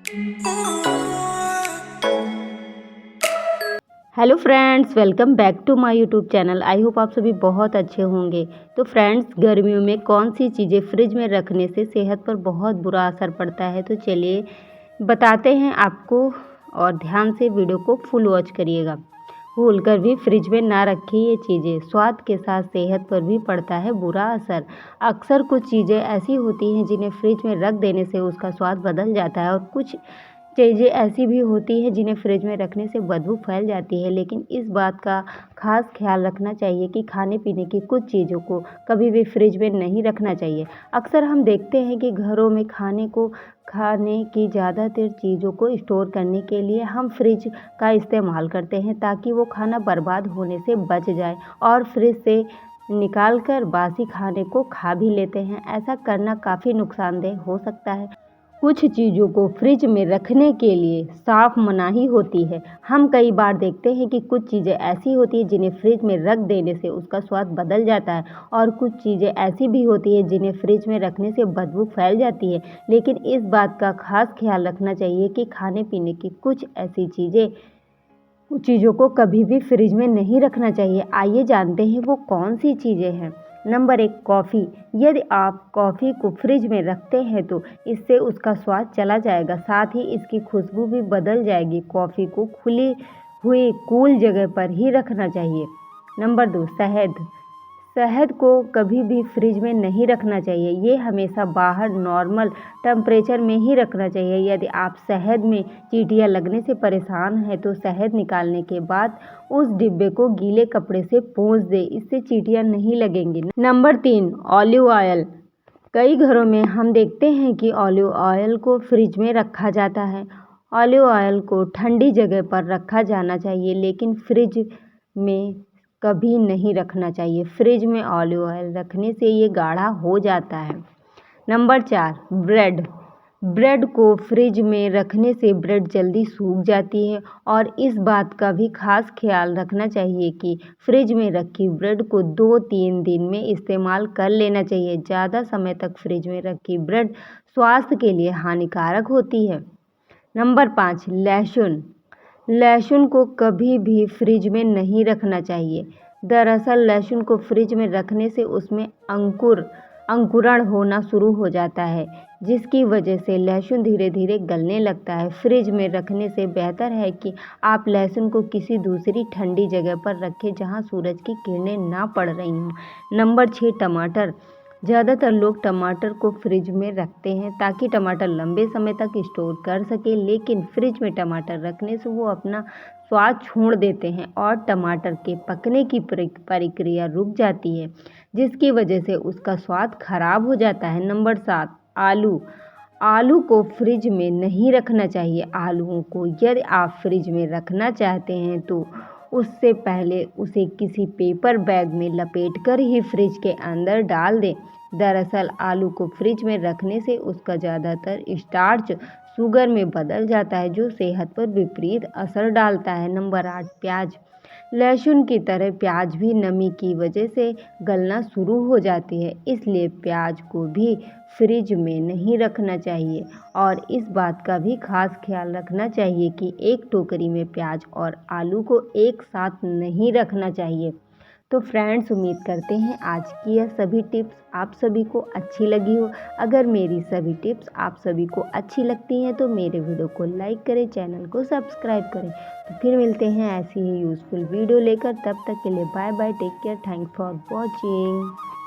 Hello friends, welcome back to my YouTube channel. I hope आप सभी बहुत अच्छे होंगे। तो फ्रेंड्स, गर्मियों में कौन सी चीज़ें फ्रिज में रखने से सेहत पर बहुत बुरा असर पड़ता है, तो चलिए बताते हैं आपको। और ध्यान से वीडियो को फुल वॉच करिएगा। भूलकर भी फ्रिज में ना रखिए ये चीज़ें, स्वाद के साथ सेहत पर भी पड़ता है बुरा असर। अक्सर कुछ चीज़ें ऐसी होती हैं जिन्हें फ्रिज में रख देने से उसका स्वाद बदल जाता है, और कुछ चीज़ें ऐसी भी होती हैं जिन्हें फ्रिज में रखने से बदबू फैल जाती है। लेकिन इस बात का खास ख्याल रखना चाहिए कि खाने पीने की कुछ चीज़ों को कभी भी फ्रिज में नहीं रखना चाहिए। अक्सर हम देखते हैं कि घरों में खाने की ज़्यादातर चीज़ों को स्टोर करने के लिए हम फ्रिज का इस्तेमाल करते हैं, ताकि वो खाना बर्बाद होने से बच जाए, और फ्रिज से निकाल कर बासी खाने को खा भी लेते हैं। ऐसा करना काफ़ी नुकसानदेह हो सकता है। कुछ चीज़ों को फ्रिज में रखने के लिए साफ मनाही होती है। हम कई बार देखते हैं कि कुछ चीज़ें ऐसी होती हैं जिन्हें फ्रिज में रख देने से उसका स्वाद बदल जाता है, और कुछ चीज़ें ऐसी भी होती हैं जिन्हें फ्रिज में रखने से बदबू फैल जाती है। लेकिन इस बात का खास ख्याल रखना चाहिए कि खाने पीने की कुछ ऐसी चीज़ों को कभी भी फ्रिज में नहीं रखना चाहिए। आइए जानते हैं वो कौन सी चीज़ें हैं। Number 1, coffee. यदि आप कॉफ़ी को फ्रिज में रखते हैं तो इससे उसका स्वाद चला जाएगा, साथ ही इसकी खुशबू भी बदल जाएगी। कॉफ़ी को खुली हुई कूल जगह पर ही रखना चाहिए। नंबर 2, शहद। शहद को कभी भी फ्रिज में नहीं रखना चाहिए। ये हमेशा बाहर नॉर्मल टेम्परेचर में ही रखना चाहिए। यदि आप शहद में चींटियाँ लगने से परेशान हैं तो शहद निकालने के बाद उस डिब्बे को गीले कपड़े से पोंछ दें, इससे चींटियाँ नहीं लगेंगी। Number 3, olive oil. कई घरों में हम देखते हैं कि ऑलिव ऑयल को फ्रिज में रखा जाता है। ऑलिव ऑयल को ठंडी जगह पर रखा जाना चाहिए, लेकिन फ्रिज में कभी नहीं रखना चाहिए। फ्रिज में ऑलिव ऑयल रखने से ये गाढ़ा हो जाता है। Number 4, bread. ब्रेड को फ्रिज में रखने से ब्रेड जल्दी सूख जाती है, और इस बात का भी खास ख्याल रखना चाहिए कि फ्रिज में रखी ब्रेड को 2-3 दिन में इस्तेमाल कर लेना चाहिए। ज़्यादा समय तक फ्रिज में रखी ब्रेड स्वास्थ्य के लिए हानिकारक होती है। नंबर 5, लहसुन। लहसुन को कभी भी फ्रिज में नहीं रखना चाहिए। दरअसल लहसुन को फ्रिज में रखने से उसमें अंकुरण होना शुरू हो जाता है, जिसकी वजह से लहसुन धीरे धीरे गलने लगता है। फ्रिज में रखने से बेहतर है कि आप लहसुन को किसी दूसरी ठंडी जगह पर रखें जहां सूरज की किरणें ना पड़ रही हों। नंबर 6, टमाटर। ज़्यादातर लोग टमाटर को फ्रिज में रखते हैं ताकि टमाटर लंबे समय तक स्टोर कर सके, लेकिन फ्रिज में टमाटर रखने से वो अपना स्वाद छोड़ देते हैं और टमाटर के पकने की प्रक्रिया रुक जाती है, जिसकी वजह से उसका स्वाद खराब हो जाता है। नंबर 7, आलू। आलू को फ्रिज में नहीं रखना चाहिए। आलूओं को यदि आप फ्रिज में रखना चाहते हैं तो उससे पहले उसे किसी पेपर बैग में लपेटकर ही फ्रिज के अंदर डाल दें। दरअसल आलू को फ्रिज में रखने से उसका ज़्यादातर स्टार्च शुगर में बदल जाता है, जो सेहत पर विपरीत असर डालता है। नंबर 8, प्याज। लहसुन की तरह प्याज भी नमी की वजह से गलना शुरू हो जाती है, इसलिए प्याज को भी फ्रिज में नहीं रखना चाहिए। और इस बात का भी खास ख्याल रखना चाहिए कि एक टोकरी में प्याज और आलू को एक साथ नहीं रखना चाहिए। तो फ्रेंड्स, उम्मीद करते हैं आज की यह सभी टिप्स आप सभी को अच्छी लगी हो। अगर मेरी सभी टिप्स आप सभी को अच्छी लगती हैं तो मेरे वीडियो को लाइक करें, चैनल को सब्सक्राइब करें। तो फिर मिलते हैं ऐसी ही यूज़फुल वीडियो लेकर। तब तक के लिए bye bye, take care, thanks for watching.